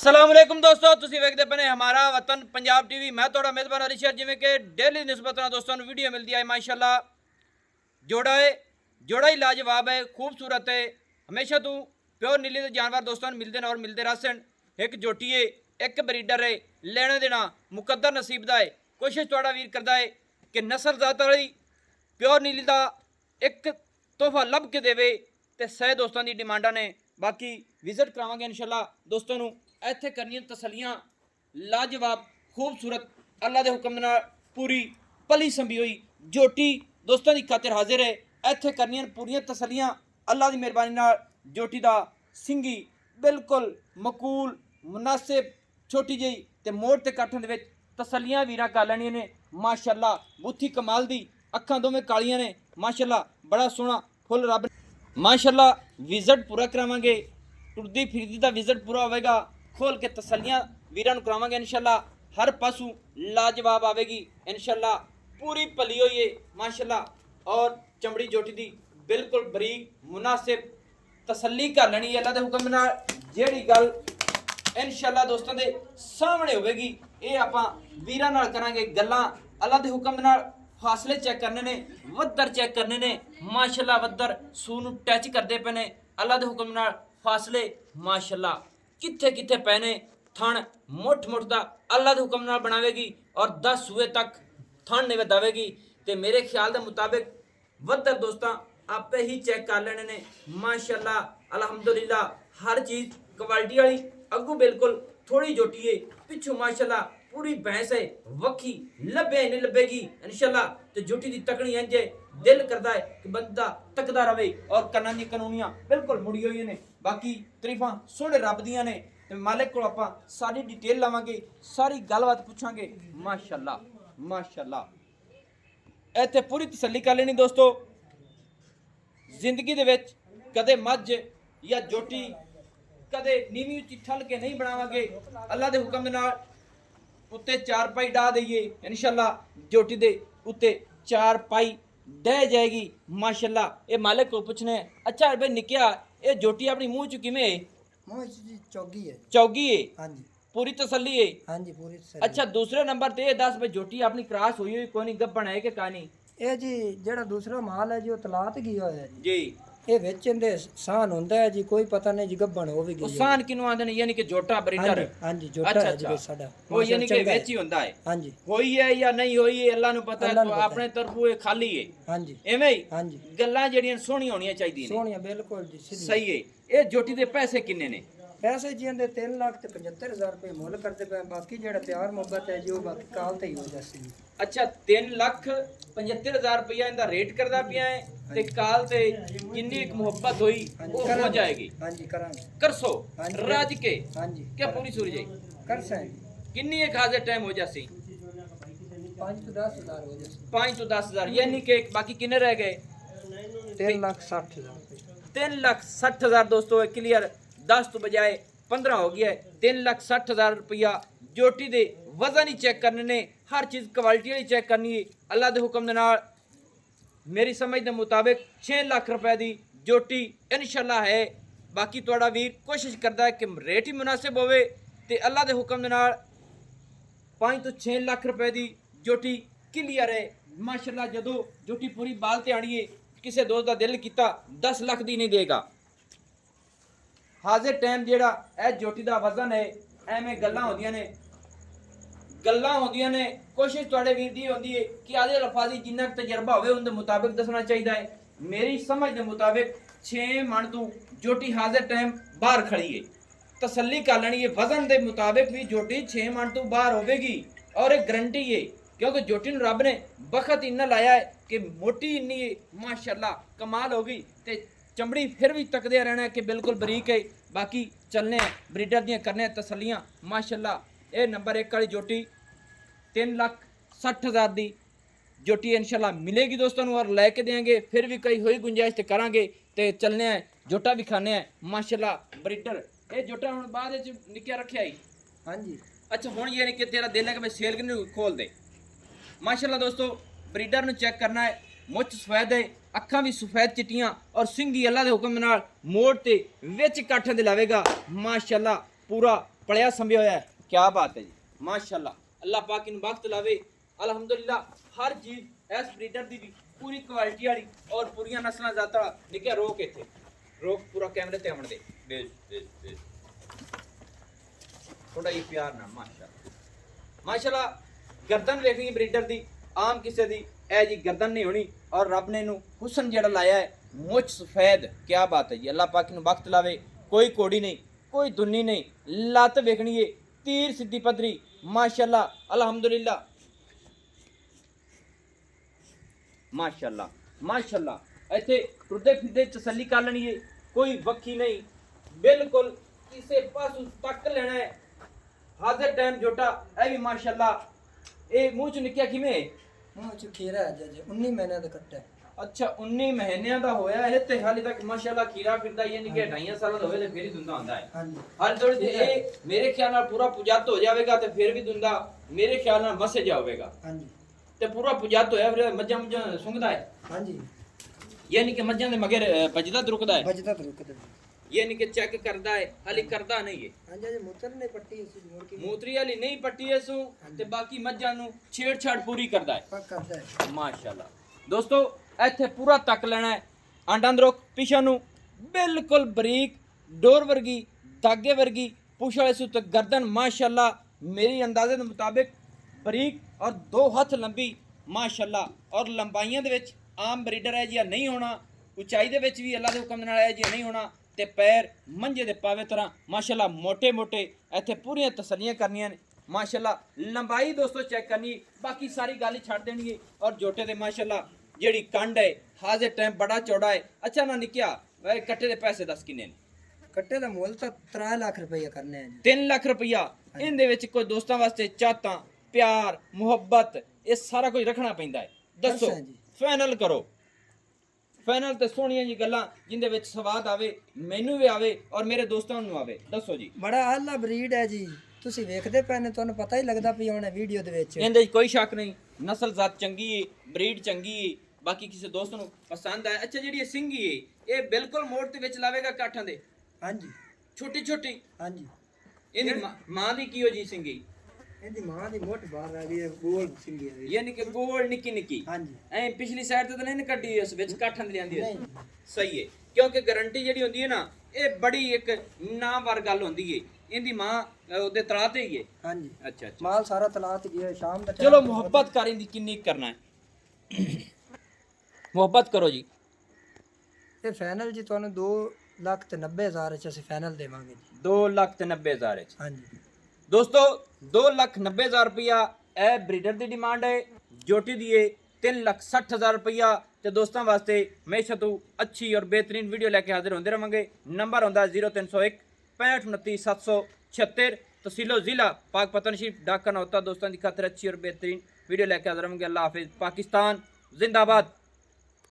अस्सलाम वालेकुम दोस्तों, तुसी वेखदे पने हमारा वतन पंजाब टीवी। मैं थोड़ा मेजबान अली शेर। जिवें कि डेली निस्बत नाल दोस्तों नूं वीडियो मिलती है माशाअल्लाह। जोड़ा है, जोड़ा ही लाजवाब है, खूबसूरत है। हमेशा तू प्योर नीली दे जानवर दोस्तों नूं मिलदे ने और मिलदे रहसन। एक जोटी है, एक ब्रीडर है, लेना देना मुकद्दर नसीब दा है। कोशिश थोड़ा वीर करदा है कि नस्ल ज़ात वाली प्योर नीली दा एक तोहफा लभ के देवे ते सही दोस्तों की डिमांडा ने। बाकी विजिट करावांगे इंशाल्लाह दोस्तों नूं। ਇੱਥੇ ਕਰਨੀਆਂ ਤਸੱਲੀਆਂ ਲਾਜਵਾਬ खूबसूरत अल्लाह के हुक्म नाल पूरी पली संभी हुई जोटी दोस्तों की खातिर हाजिर है। ਇੱਥੇ करनियां पूरियां तसल्लियां अल्लाह की मेहरबानी नाल। जोटी का सिंगी बिल्कुल मकूल मुनासिब छोटी जी ते मोड़ ते काठों दे विच तसल्लियां वीरां कर लैणियां ने माशाअल्लाह। बुत्थी कमाल दी, अखां दोवें कालियां ने माशाअल्लाह। बड़ा सोहना फुल रब माशाअल्लाह। विजिट पूरा करावांगे, टुरदी फिरदी का विजिट पूरा होगा। खोल के तसल्लियां वीरां नूं करावांगे इंशाअल्लाह। हर पासों लाजवाब आवेगी इंशाअल्लाह। पूरी भली हुई है माशाअल्लाह। और चमड़ी जोटी दी बिल्कुल बरीक मुनासिब तसल्ली कर लेनी है अल्लाह दे हुक्म नाल। जेड़ी गल इंशाअल्लाह दोस्तों दे सामने होवेगी ये आपां वीरां नाल करांगे गल्लां अल्लाह दे हुक्म नाल। फासले चेक करने ने, वद्दर चेक करने ने माशाअल्लाह। वद्दर सूह नूं टच करदे पे ने अल्लाह दे हुक्म नाल। फासले माशाअल्लाह कित्थे कित्थे पैने थण मुठ मुठ दा अल्लाह दे हुक्म नाल बनावेगी और 10 सूए तक थण ने वधावेगी। ते मेरे ख्याल दे मुताबिक वद्दर दोस्तां आपे ही चेक कर लेने ने माशाअल्लाह अल्हम्दुलिल्लाह। हर चीज़ क्वालिटी वाली। अगू बिल्कुल थोड़ी जोटी है, पिछू माशाअल्लाह पूरी भैंस है। वक्खी लभे नहीं लभेगी इंशाअल्लाह। ते जोटी दी तकनी इंज है, दिल करदा है कि बंदा तकदा रवे। और कन्नां दी कानूनियां बिल्कुल मुड़ी हुई ने। बाकी तरीफां सोहणे रब दियां ने। ते मालिक कोल आपां सारी डिटेल लवांगे, सारी गलबात पुछांगे माशाअल्लाह माशाअल्लाह। इत्थे पूरी तसल्ली कर लेनी दोस्तों। जिंदगी दे विच कदे मझ या जोटी कदे नीवी उच्ची ठल के नहीं बनावांगे अल्लाह दे हुक्म दे नाल। उत्ते चार पाई डा दईए इंशाअल्लाह। जोटी दे उत्ते चार पाई डह जाएगी माशाअल्लाह। ये मालिक को पूछने। अच्छा भाई निकिया ये जोटी अपनी मुंह च किवें है? मुंह जी चौगी है। चौगी है? हाँ जी। पूरी तसल्ली है? हाँ जी पूरी तसल्ली। अच्छा दूसरे नंबर ते 10 भाई जोटी अपनी क्रॉस हुई हुई कोई नहीं गब्बन है कि कहानी? ये जी जेड़ा दूसरा माल है जी वो तलात गया है जी। जी ये विच इंदे सान हुंदा है जी, कोई पता नहीं जी गब्बन होवेगी। उसान किनु आंदे ने यानी कि जोटा ब्रीडर? हाँ जी जोटा अच्छा है जी अच्छा साडा। वो यानी कि वेच ही हुंदा है। हाँ जी होई है या नहीं होई है अल्लाह नु पता है। तो अपने तरफों ये खाली है हाँ जी एवें ही हाँ जी। गल्लां जेड़ियां सोहणियां होणियां चाहिदियां ने। सोहणियां बिल्कुल जी सीधी। सही है। ये जोटी दे पैसे किन्ने ने? पैसे जी इंदे 3,75,000 रुपए मुल करते पे। बाकी जेड़ा प्यार मोहब्बत है जी वो बाकी काल ते ही हो जासी। अच्छा 3,75,000 रुपया इनका रेट करदा पिया है ते काल ते जिन्नी एक मोहब्बत हुई वो हो जाएगी। हाँ जी करांगे करसो हाँ जी। राज के हाँ जी क्या पूरी सूरी जाई कर सकें। किन्नी एक हाजिर टाइम हो जासी? 5 तो 10,000 हो जासी। 5 तो 10,000 यानी कि बाकी किन्ने रह गए? 3,60,000 रुपए। 3,60,000 दोस्तों क्लियर। 10 तो बजाय 15 हो गया है। 3,60,000 रुपया जोटी दे वजन ही चेक करने ने। हर चीज़ क्वालिटी वाली चेक करनी है अल्लाह के हुक्म दे नाल। मेरी समझ के मुताबिक 6 लाख रुपए की जोटी इंशाअल्लाह है। बाकी थोड़ा वीर कोशिश करता है कि रेट ही मुनासिब होवे ते अल्लाह के हुक्म दे नाल 5 तो 6 लाख रुपए की जोटी क्लियर है माशाअल्लाह। जदों जोटी पूरी बाल ते आनी है किसी दोस्त का दिल किया 10 लाख की नहीं देगा। हाजिर टाइम जेड़ा ए जोटी का वजन है एवें गल्लां होंदियां ने, गल्लां होंदियां ने। कोशिश थोड़े वीर दी होंदी है कि आदे लफाजी जिन्ना तजर्बा होवे उनके मुताबिक दसना चाहिए है। मेरी समझ के मुताबिक 6 मन तू जोटी हाजिर टाइम बाहर खड़ी है। तसल्ली कर लेनी है वजन के मुताबिक भी जोटी 6 मन तू बाहर होवेगी। और एक गारंटी है क्योंकि जोटी नूं रब ने बखत इन्ना लाया है कि मोटी इन्नी है माशाअल्लाह कमाल होगी। ते चमड़ी फिर भी तकदे रहना है कि बिल्कुल बरीक है। बाकी चलने ब्रीडर दियां करने तसल्लियां माशाअल्लाह। ये नंबर 1 वाली जोटी 3,60,000 की जोटी इंशाअल्लाह मिलेगी दोस्तों और लैके देंगे। फिर भी कई हुई गुंजाइश तो करांगे तो चलने जोटा भी खाने माशाअल्लाह ब्रीडर। ये जोटा हम बाद निक्या रखे आई। हाँ जी। अच्छा हुण ये नहीं कि तेरा दिल है कि मैं सेल नहीं खोल दे माशाअल्लाह दोस्तों। ब्रीडर नूं चेक करना है। मुच सफेद है, अखां भी सफेद चिट्टियां और सिंगी अल्लाह के हुक्म नाल मोड़ ते विच काठे दे लावेगा माशाअल्लाह। पूरा ਪਲਿਆ ਸੰਭਿਆ ਹੋਇਆ ਹੈ। ਕੀ ਬਾਤ ਹੈ ਜੀ, ਮਾਸ਼ਾਅੱਲਾ। ਅੱਲਾਹ ਪਾਕ ਇਹਨੂੰ ਵਕਤ ਲਾਵੇ। ਅਲਹਮਦੁਲਿਲਾ ਹਰ ਚੀਜ਼ ਇਸ ਬਰੀਡਰ ਦੀ ਵੀ ਪੂਰੀ ਕੁਆਲਿਟੀ ਵਾਲੀ ਔਰ ਪੂਰੀਆਂ ਨਸਲਾਂ ਜ਼ਾਤਾਂ ਨਿੱਕਿਆ ਰੋਕ ਇੱਥੇ ਰੋਕ ਪੂਰਾ ਕੈਮਰੇ ਤੇ ਆਉਣ ਦੇ ਬੇਸ ਥੋੜਾ ਹੀ ਪਿਆਰ ਨਾਲ ਮਾਸ਼ਾਅੱਲਾ ਮਾਸ਼ਾਅੱਲਾ। ਗਰਦਨ ਵੇਖਣੀ ਬਰੀਡਰ ਦੀ ਆਮ ਕਿਸੇ ਦੀ ਇਹ ਜੀ ਗਰਦਨ ਨਹੀਂ ਹੋਣੀ ਔਰ ਰੱਬ ਨੇ ਇਹਨੂੰ ਹੁਸਨ ਜਿਹੜਾ ਲਾਇਆ ਹੈ ਮੁੱਛ ਸਫੈਦ। ਕੀ ਬਾਤ ਹੈ ਜੀ, ਅੱਲਾਹ ਪਾਕ ਨੂੰ ਵਕਤ ਲਾਵੇ। ਕੋਈ ਕੋੜੀ ਨਹੀਂ, ਕੋਈ ਦੁੰਨੀ ਨਹੀਂ, ਲੱਤ ਵੇਖਣੀ ਏ तीर सिद्धि पदरी माशाल्लाह अल्हम्दुलिल्लाह माशाल्लाह माशाल्लाह। इत्थे टुरदे फिरदे तसल्ली कर लेनी है, कोई वक्की नहीं, बिल्कुल किसे पासों तक लेना है। हाजिर टाइम जोटा ए भी माशाल्लाह। ए मुंह च निकया किवें? मुंह च खीरा है जी 19 महीने दा कट्टा है। अच्छा 19 महीनों का होया है ते हाले तक माशाल्लाह खीरा फिरदा यानी कि 2.5 साल दा होवे ते फिर ही दुंदा आंदा है। हां जी हर थोड़ी देर ये मेरे ख्याल नाल पूरा पुजत हो जाएगा ते फिर भी दुंदा मेरे ख्याल नाल मसे जावेगा। हां जी ते पूरा पुजत होया फिर मज्जा सुंघदा है। हां जी यानी कि मज्जां दे मगर बजदा दुरुकदा है, बजदा तो रुकदा यानी कि चेक करदा है, हाले करदा नहीं है। हां जी मूत्र ने पट्टी इस मोड़ की मूत्री वाली नहीं पट्टी है सू ते बाकी मज्जां नु छेड़छाड़ पूरी करदा है। पक करदा है माशाल्लाह। दोस्तों ਇੱਥੇ ਪੂਰਾ ਤੱਕ ਲੈਣਾ ਹੈ ਆਂਡਾਂ ਅੰਦਰੋਂ ਪਿਛਾਂ ਨੂੰ ਬਿਲਕੁਲ ਬਰੀਕ ਡੋਰ ਵਰਗੀ ਧਾਗੇ ਵਰਗੀ ਪੁੱਛ ਵਾਲੇ ਸੁੱਤ ਗਰਦਨ ਮਾਸ਼ਾਅੱਲਾ ਮੇਰੀ ਅੰਦਾਜ਼ੇ ਦੇ ਮੁਤਾਬਿਕ ਬਰੀਕ ਔਰ 2 ਹੱਥ ਲੰਬੀ ਮਾਸ਼ਾਅੱਲਾ। ਔਰ ਲੰਬਾਈਆਂ ਦੇ ਵਿੱਚ ਆਮ ਬਰੀਡਰ ਹੈ ਜੀ ਨਹੀਂ ਹੋਣਾ, ਉਚਾਈ ਦੇ ਵਿੱਚ ਵੀ ਅੱਲਾ ਦੇ ਹੁਕਮ ਨਾਲ ਹੈ ਜੀ ਨਹੀਂ ਹੋਣਾ ਤੇ ਪੈਰ ਮੰਝੇ ਦੇ ਪਾਵੇ ਤਰ੍ਹਾਂ ਮਾਸ਼ਾਅੱਲਾ ਮੋٹے ਮੋٹے ਇੱਥੇ ਪੂਰੀਆਂ ਤਸੱਲੀਆਂ ਕਰਨੀਆਂ ਨੇ ਮਾਸ਼ਾਅੱਲਾ। ਲੰਬਾਈ ਦੋਸਤੋ ਚੈੱਕ ਕਰਨੀ, ਬਾਕੀ ਸਾਰੀ ਗੱਲ ਹੀ ਛੱਡ ਦੇਣੀ ਹੈ। ਔਰ ਜੋਟੇ ਦੇ ਮਾਸ਼ਾਅੱਲਾ ਜਿਹੜੀ ਕੰਡ ਹੈ ਹਾਜ਼ਰ ਟਾਈਮ ਬੜਾ ਚੌੜਾ ਹੈ। ਅੱਛਾ ਨਾ ਨਿਕਿਆ ਕੱਟੇ ਦੇ ਪੈਸੇ ਦੱਸ ਕਿੰਨੇ ਨੇ? ਕੱਟੇ ਦਾ ਮੁੱਲ ਤਾਂ 3 ਲੱਖ ਰੁਪਏ ਕਰਨੇ ਆ ਜੀ। 3 ਲੱਖ ਰੁਪਇਆ। ਇਹਦੇ ਵਿੱਚ ਕੋਈ ਦੋਸਤਾਂ ਵਾਸਤੇ ਚਾਹਤਾਂ ਪਿਆਰ ਮੁਹੱਬਤ ਇਹ ਸਾਰਾ ਕੁਝ ਰੱਖਣਾ ਪੈਂਦਾ ਹੈ। ਦੱਸੋ ਫਾਈਨਲ ਕਰੋ, ਫਾਈਨਲ ਤੇ ਸੋਹਣੀਆਂ ਜੀ ਗੱਲਾਂ ਜਿੰਦੇ ਵਿੱਚ ਸਵਾਦ ਆਵੇ, ਮੈਨੂੰ ਵੀ ਆਵੇ ਔਰ ਮੇਰੇ ਦੋਸਤਾਂ ਨੂੰ ਆਵੇ। ਦੱਸੋ ਜੀ। ਬੜਾ ਆਲਾ ਬਰੀਡ ਹੈ ਜੀ, ਤੁਸੀਂ ਵੇਖਦੇ ਪਏ ਨੇ ਤੁਹਾਨੂੰ ਪਤਾ ਹੀ ਲੱਗਦਾ ਪਈ ਹੁਣ ਵੀਡੀਓ ਦੇ ਵਿੱਚ। ਇਹਦੇ ਵਿੱਚ ਕੋਈ ਸ਼ੱਕ ਨਹੀਂ, ਨਸਲ ਜ਼ਾਤ ਚੰਗੀ ਹੈ, ਬਰੀਡ ਚੰਗੀ ਹੈ, ਬਾਕੀ ਕਿਸੇ ਦੋਸਤ ਨੂੰ ਪਸੰਦ ਆਏ। ਅੱਛਾ ਜਿਹੜੀ ਇਹ ਸਿੰਗੀ ਹੈ ਇਹ ਬਿਲਕੁਲ ਮੋੜ ਦੇ ਵਿੱਚ ਲਾਵੇਗਾ ਕਾਠਾਂ ਦੇ? ਹਾਂਜੀ ਛੋਟੀ ਛੋਟੀ। ਹਾਂਜੀ ਇਹਦੀ ਮਾਂ ਦੀ ਕੀ ਹੋ ਜੀ ਸਿੰਗੀ? ਇਹਦੀ ਮਾਂ ਦੀ ਮੋਟ ਬਾਹਰ ਆ ਗਈ ਹੈ, ਗੋਲ ਸਿੰਗੀ ਹੈ ਯਾਨੀ ਕਿ ਗੋਲ ਨਿੱਕੀ ਨਿੱਕੀ। ਹਾਂਜੀ ਐ ਪਿਛਲੀ ਸਾਈਡ ਤੇ ਤਾਂ ਨਹੀਂ ਕੱਢੀ ਇਸ ਵਿੱਚ ਕਾਠਾਂ ਦੀ ਲਿਆਂਦੀ ਹੈ? ਨਹੀਂ ਸਹੀ ਹੈ, ਕਿਉਂਕਿ ਗਾਰੰਟੀ ਜਿਹੜੀ ਹੁੰਦੀ ਹੈ ਨਾ ਇਹ ਬੜੀ ਇੱਕ ਨਾਮਵਰ ਗੱਲ ਹੁੰਦੀ ਹੈ। ਇਹਦੀ ਮਾਂ ਉਹਦੇ ਤਲਾ ਤੇ ਹੀ ਹੈ। ਹਾਂਜੀ ਅੱਛਾ ਅੱਛਾ ਮਾਲ ਸਾਰਾ ਤਲਾ ਤੇ ਗਿਆ ਸ਼ਾਮ ਦਾ। ਚਲੋ ਮੁਹੱਬਤ ਕਰ ਇਹਦੀ ਕਿੰਨੀ ਕਰਨਾ ਹੈ ਮੁਹੱਬਤ ਕਰੋ ਜੀ। ਇਹ ਫਾਈਨਲ ਜੀ ਤੁਹਾਨੂੰ 2,90,000 ਵਿੱਚ ਅਸੀਂ ਫਾਈਨਲ ਦੇਵਾਂਗੇ ਜੀ। 2,90,000 ਚ। ਹਾਂਜੀ ਦੋਸਤੋ 2,90,000 रुपया ਇਹ ਬਰੀਡਰ ਦੀ ਡਿਮਾਂਡ ਹੈ। ਜੋਟੀ ਦੀ ਹੈ 3,60,000 रुपया ਤੇ ਦੋਸਤਾਂ ਵਾਸਤੇ ਹਮੇਸ਼ਾ ਤੋਂ ਅੱਛੀ ਔਰ ਬਿਹਤਰੀਨ ਵੀਡੀਓ ਲੈ ਕੇ ਹਾਜ਼ਰ ਹੁੰਦੇ ਰਵਾਂਗੇ। ਨੰਬਰ ਹੁੰਦਾ 0301 6529 776 तहसीलो ज़िला पाकपतन शरीफ डाका होता। दोस्तों की खातिर अच्छी और बेहतरीन वीडियो लेके हाजिर होंगे। अल्लाह हाफिज़। पाकिस्तान जिंदाबाद।